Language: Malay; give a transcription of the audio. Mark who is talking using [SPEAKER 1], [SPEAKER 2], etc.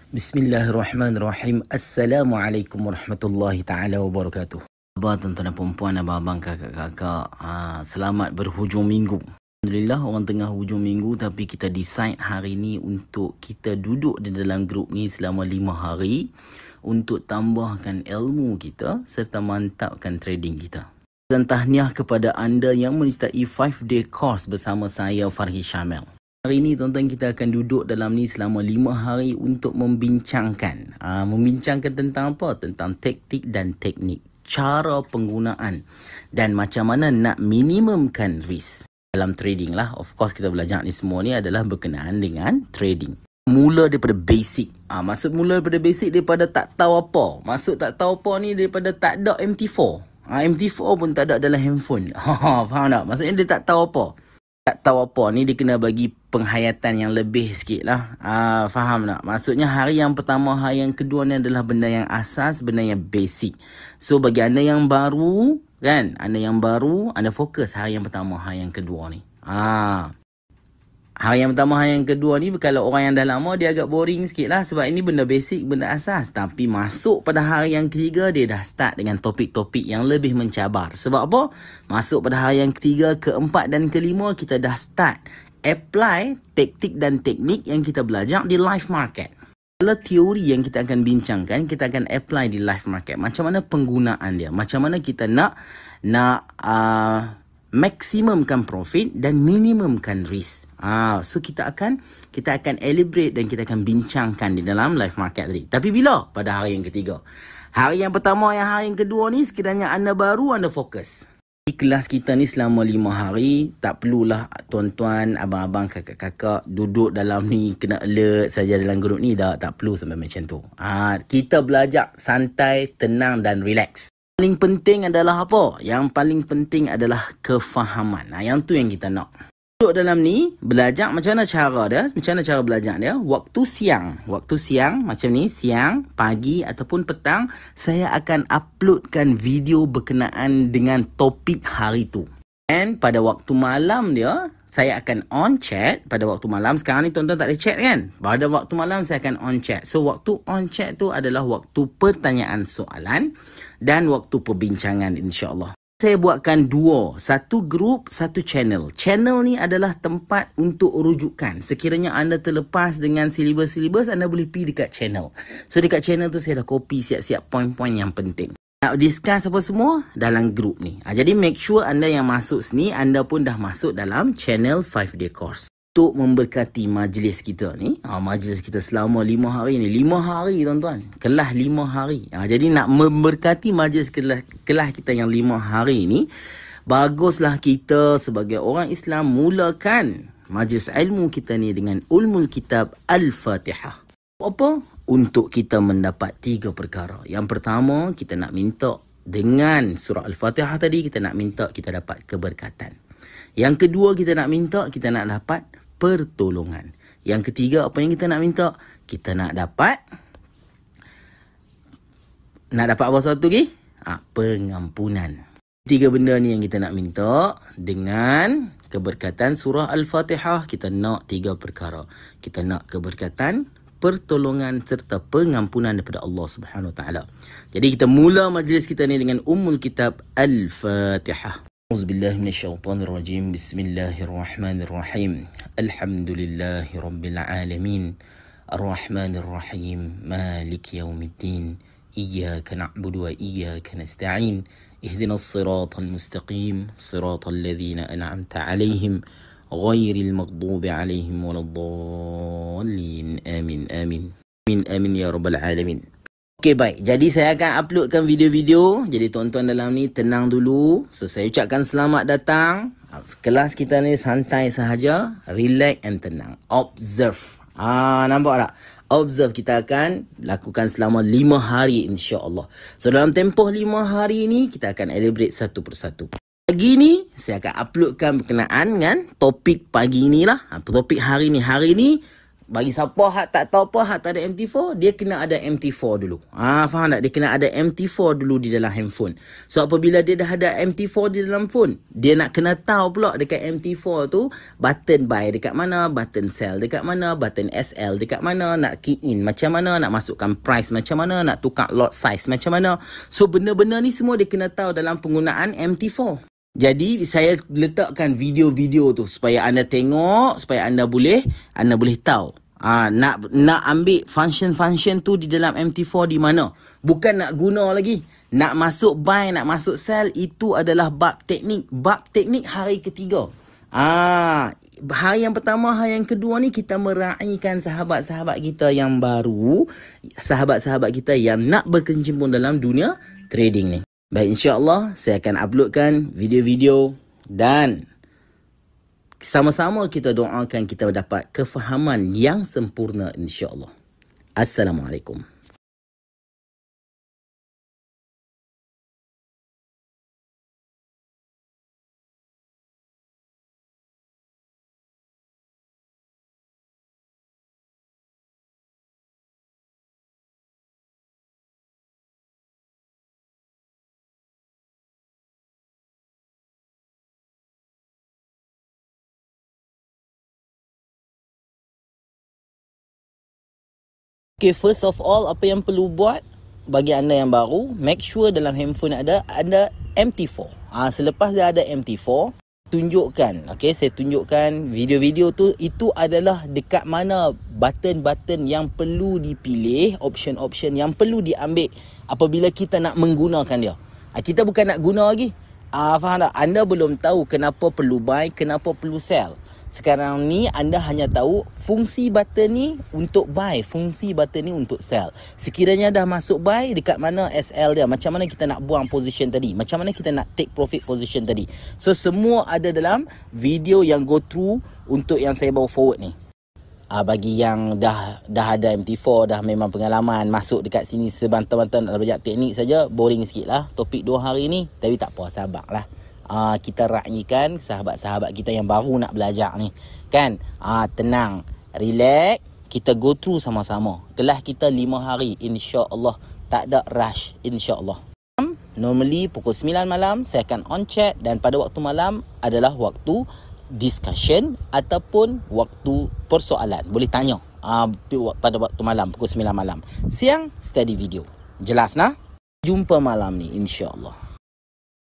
[SPEAKER 1] Bismillahirrahmanirrahim. Assalamualaikum warahmatullahi ta'ala wabarakatuh. Abang, tuan-tuan dan perempuan, abang-abang, kakak-kakak, selamat berhujung minggu. Alhamdulillah, orang tengah hujung minggu, tapi kita decide hari ni untuk kita duduk di dalam grup ni selama 5 hari untuk tambahkan ilmu kita serta mantapkan trading kita. Dan tahniah kepada anda yang menyertai 5-day course bersama saya, Farhis Syamil. Hari ini tuan-tuan kita akan duduk dalam ni selama 5 hari untuk membincangkan. Membincangkan tentang apa? Tentang taktik dan teknik. Cara penggunaan. Dan macam mana nak minimumkan risk dalam trading lah. Of course kita belajar ni semua ni adalah berkenaan dengan trading. Mula daripada basic. Maksud mula daripada basic daripada tak tahu apa. Maksud tak tahu apa ni daripada tak ada MT4. MT4 pun tak ada dalam handphone. Faham tak? Maksudnya dia tak tahu apa. Tak tahu apa ni dia kena bagi penghayatan yang lebih sikit lah. Faham tak? Maksudnya hari yang pertama, hari yang kedua ni adalah benda yang asas, benda yang basic. So bagi anda yang baru, kan? Anda yang baru, anda fokus hari yang pertama, hari yang kedua ni. Hari yang pertama, hari yang kedua ni, kalau orang yang dah lama, dia agak boring sikit lah. Sebab ini benda basic, benda asas. Tapi masuk pada hari yang ketiga, dia dah start dengan topik-topik yang lebih mencabar. Sebab apa? Masuk pada hari yang ketiga, keempat dan kelima, kita dah start apply taktik dan teknik yang kita belajar di live market. Kalau teori yang kita akan bincangkan, kita akan apply di live market. Macam mana penggunaan dia? Macam mana kita nak maksimumkan profit dan minimumkan risk. So kita akan elaborate dan kita akan bincangkan di dalam live market tadi. Tapi bila? Pada hari yang ketiga. Hari yang pertama, hari yang kedua ni sekiranya anda baru, anda fokus. Di kelas kita ni selama 5 hari, tak perlulah tuan-tuan, abang-abang, kakak-kakak duduk dalam ni kena alert saja dalam grup ni. Tak perlu sampai macam tu. Kita belajar santai, tenang dan relax. Paling penting adalah apa? Yang paling penting adalah kefahaman. Yang tu yang kita nak. Duduk dalam ni, belajar macam mana cara dia, macam mana cara belajar dia. Waktu siang, macam ni, siang, pagi ataupun petang, saya akan uploadkan video berkenaan dengan topik hari tu. Dan pada waktu malam dia, saya akan on chat pada waktu malam. Sekarang ni tuan-tuan tak ada chat kan? Pada waktu malam saya akan on chat. So waktu on chat tu adalah waktu pertanyaan soalan dan waktu perbincangan, insya-Allah. Saya buatkan dua, satu grup, satu channel. Channel ni adalah tempat untuk rujukan. Sekiranya anda terlepas dengan silibus-silibus, anda boleh pergi dekat channel. So dekat channel tu saya dah copy siap-siap poin-poin yang penting. Nak discuss apa semua dalam grup ni. Jadi make sure anda yang masuk sini, anda pun dah masuk dalam channel 5-day course. Untuk memberkati majlis kita ni, majlis kita selama 5 hari ni. 5 hari tuan-tuan. Kelas 5 hari. Jadi nak memberkati majlis kelas kita yang 5 hari ni, baguslah kita sebagai orang Islam mulakan majlis ilmu kita ni dengan Ulmul Kitab Al-Fatihah. Apa? Untuk kita mendapat 3 perkara. Yang pertama, kita nak minta dengan surah Al-Fatihah tadi, kita nak minta kita dapat keberkatan. Yang kedua, kita nak minta kita nak dapat pertolongan. Yang ketiga, apa yang kita nak minta? Kita nak dapat apa satu lagi? Pengampunan. 3 benda ni yang kita nak minta. Dengan keberkatan surah Al-Fatihah, kita nak 3 perkara. Kita nak keberkatan, pertolongan serta pengampunan daripada Allah Subhanahu Wa Taala. Jadi kita mula majlis kita ni dengan Ummul Kitab Al-Fatihah. Auzubillahi minasyaitonirrajim. Bismillahirrahmanirrahim. Alhamdulillahi rabbil alamin. Arrahmanirrahim. Maliki yaumiddin. Iyyaka na'budu wa iyyaka nasta'in. Ihdinas siratal mustaqim. Siratal ladzina an'amta 'alaihim ghairil maghdubi 'alaihim waladdallin. Amin amin. Amin amin ya rabbal alamin. Okey, baik. Jadi saya akan uploadkan video-video. Jadi tuan-tuan dalam ni tenang dulu. So saya ucapkan selamat datang. Kelas kita ni santai sahaja, relax and tenang. Observe. Nampak tak? Observe kita akan lakukan selama 5 hari insya-Allah. So dalam tempoh 5 hari ni kita akan elaborate satu persatu. Pagi ni saya akan uploadkan berkenaan dengan topik pagi ni lah. Topik hari ni. Hari ni Bagi siapa hak tak tahu apa, hak tak ada MT4, dia kena ada MT4 dulu. Faham tak? Dia kena ada MT4 dulu di dalam handphone. So apabila dia dah ada MT4 di dalam phone, dia nak kena tahu pula dekat MT4 tu button buy dekat mana, button sell dekat mana, button SL dekat mana, nak key in macam mana, nak masukkan price macam mana, nak tukar lot size macam mana. So benda-benda ni semua dia kena tahu dalam penggunaan MT4. Jadi saya letakkan video-video tu supaya anda tengok, supaya anda boleh tahu. Nak ambil function-function tu di dalam MT4 di mana. Bukan nak guna lagi. Nak masuk buy, nak masuk sell, itu adalah bab teknik. Bab teknik hari ketiga. Hari yang pertama, hari yang kedua ni kita meraihkan sahabat-sahabat kita yang baru, sahabat-sahabat kita yang nak berkecimpung dalam dunia trading ni. Baik, insya-Allah saya akan uploadkan video-video dan sama-sama kita doakan kita dapat kefahaman yang sempurna, insya-Allah. Assalamualaikum. Okay, first of all, apa yang perlu buat bagi anda yang baru, make sure dalam handphone ada MT4. Selepas dah ada MT4, tunjukkan, okay, saya tunjukkan video-video tu, itu adalah dekat mana button-button yang perlu dipilih, option-option yang perlu diambil apabila kita nak menggunakan dia. Kita bukan nak guna lagi. Faham tak? Anda belum tahu kenapa perlu buy, kenapa perlu sell. Sekarang ni anda hanya tahu fungsi button ni untuk buy, fungsi button ni untuk sell. Sekiranya dah masuk buy, dekat mana SL dia, macam mana kita nak buang position tadi, macam mana kita nak take profit position tadi. So semua ada dalam video yang go through untuk yang saya bawa forward ni. Bagi yang dah ada MT4, dah memang pengalaman masuk dekat sini sebantar-bantar nak belajar teknik saja, boring sikit lah topik 2 hari ni. Tapi tak apa, sabarlah. Kita raikan sahabat-sahabat kita yang baru nak belajar ni, kan? Tenang, relax, kita go through sama-sama. Kelas kita 5 hari, insya-Allah. Tak ada rush, insya-Allah. Normally pukul 9 malam saya akan on chat, dan pada waktu malam adalah waktu discussion ataupun waktu persoalan. Boleh tanya pada waktu malam pukul 9 malam. Siang study video. Jelas nah? Jumpa malam ni, insya-Allah.